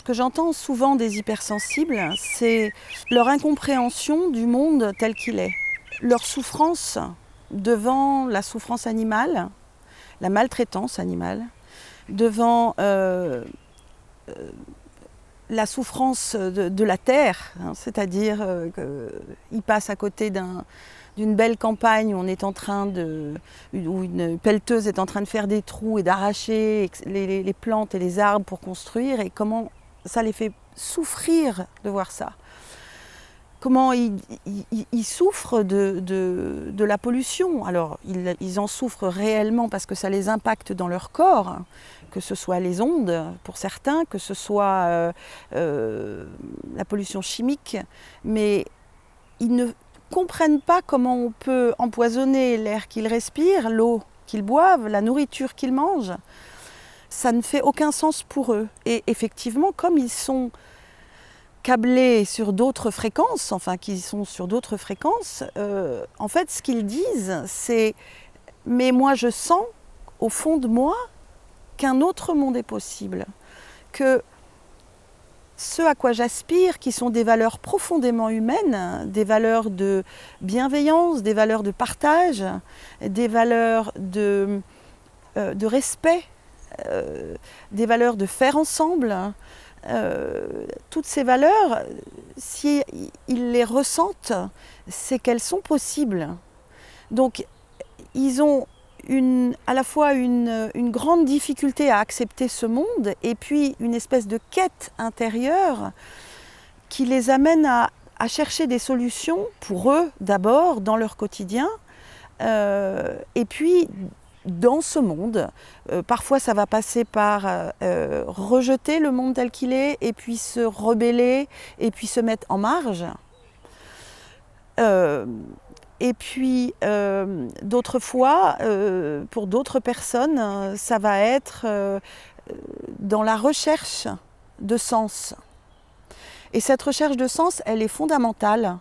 que j'entends souvent des hypersensibles, c'est leur incompréhension du monde tel qu'il est. Leur souffrance devant la souffrance animale, la maltraitance animale, devant la souffrance de la terre, hein, c'est-à-dire qu'ils passent à côté d'une belle campagne où où une pelleteuse est en train de faire des trous et d'arracher les plantes et les arbres pour construire, et comment ça les fait souffrir de voir ça. Comment ils souffrent de la pollution. Alors, ils en souffrent réellement parce que ça les impacte dans leur corps, que ce soit les ondes pour certains, que ce soit la pollution chimique, mais ils ne comprennent pas comment on peut empoisonner l'air qu'ils respirent, l'eau qu'ils boivent, la nourriture qu'ils mangent. Ça ne fait aucun sens pour eux. Et effectivement, comme ils sont câblés sur d'autres fréquences, en fait, ce qu'ils disent, c'est « mais moi, je sens, au fond de moi, qu'un autre monde est possible, que ce à quoi j'aspire, qui sont des valeurs profondément humaines, des valeurs de bienveillance, des valeurs de partage, des valeurs de respect, des valeurs de faire ensemble, toutes ces valeurs, si ils les ressentent, c'est qu'elles sont possibles. Donc, ils ont à la fois une grande difficulté à accepter ce monde, et puis une espèce de quête intérieure qui les amène à chercher des solutions pour eux d'abord dans leur quotidien, et puis dans ce monde. Parfois ça va passer par rejeter le monde tel qu'il est, et puis se rebeller, et puis se mettre en marge. Et puis, d'autres fois, pour d'autres personnes, ça va être dans la recherche de sens. Et cette recherche de sens, elle est fondamentale.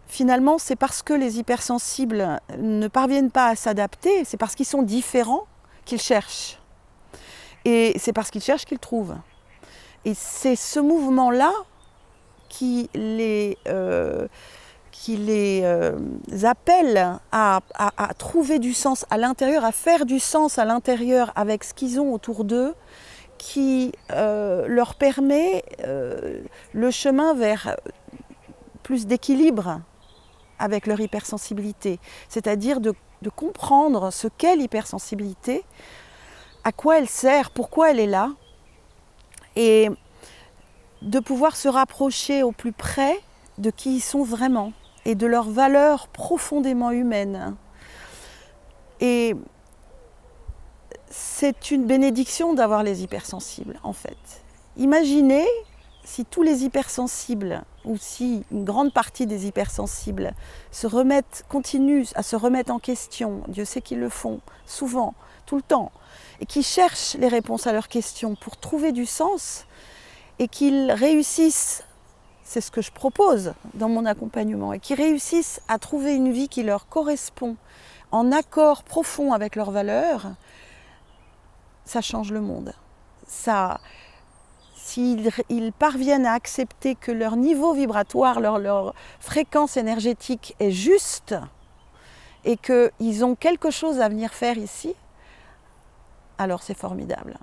Finalement, c'est parce que les hypersensibles ne parviennent pas à s'adapter, c'est parce qu'ils sont différents qu'ils cherchent. Et c'est parce qu'ils cherchent qu'ils trouvent. Et c'est ce mouvement-là qui les appellent à trouver du sens à l'intérieur, à faire du sens à l'intérieur avec ce qu'ils ont autour d'eux, qui leur permet le chemin vers plus d'équilibre avec leur hypersensibilité. C'est-à-dire de comprendre ce qu'est l'hypersensibilité, à quoi elle sert, pourquoi elle est là, et de pouvoir se rapprocher au plus près de qui ils sont vraiment et de leurs valeurs profondément humaines. Et c'est une bénédiction d'avoir les hypersensibles, en fait. Imaginez si tous les hypersensibles, ou si une grande partie des hypersensibles continuent à se remettre en question, Dieu sait qu'ils le font souvent, tout le temps, et qui cherchent les réponses à leurs questions pour trouver du sens, et qu'ils réussissent, c'est ce que je propose dans mon accompagnement, et qu'ils réussissent à trouver une vie qui leur correspond, en accord profond avec leurs valeurs, ça change le monde. S'ils parviennent à accepter que leur niveau vibratoire, leur fréquence énergétique est juste, et qu'ils ont quelque chose à venir faire ici, alors c'est formidable.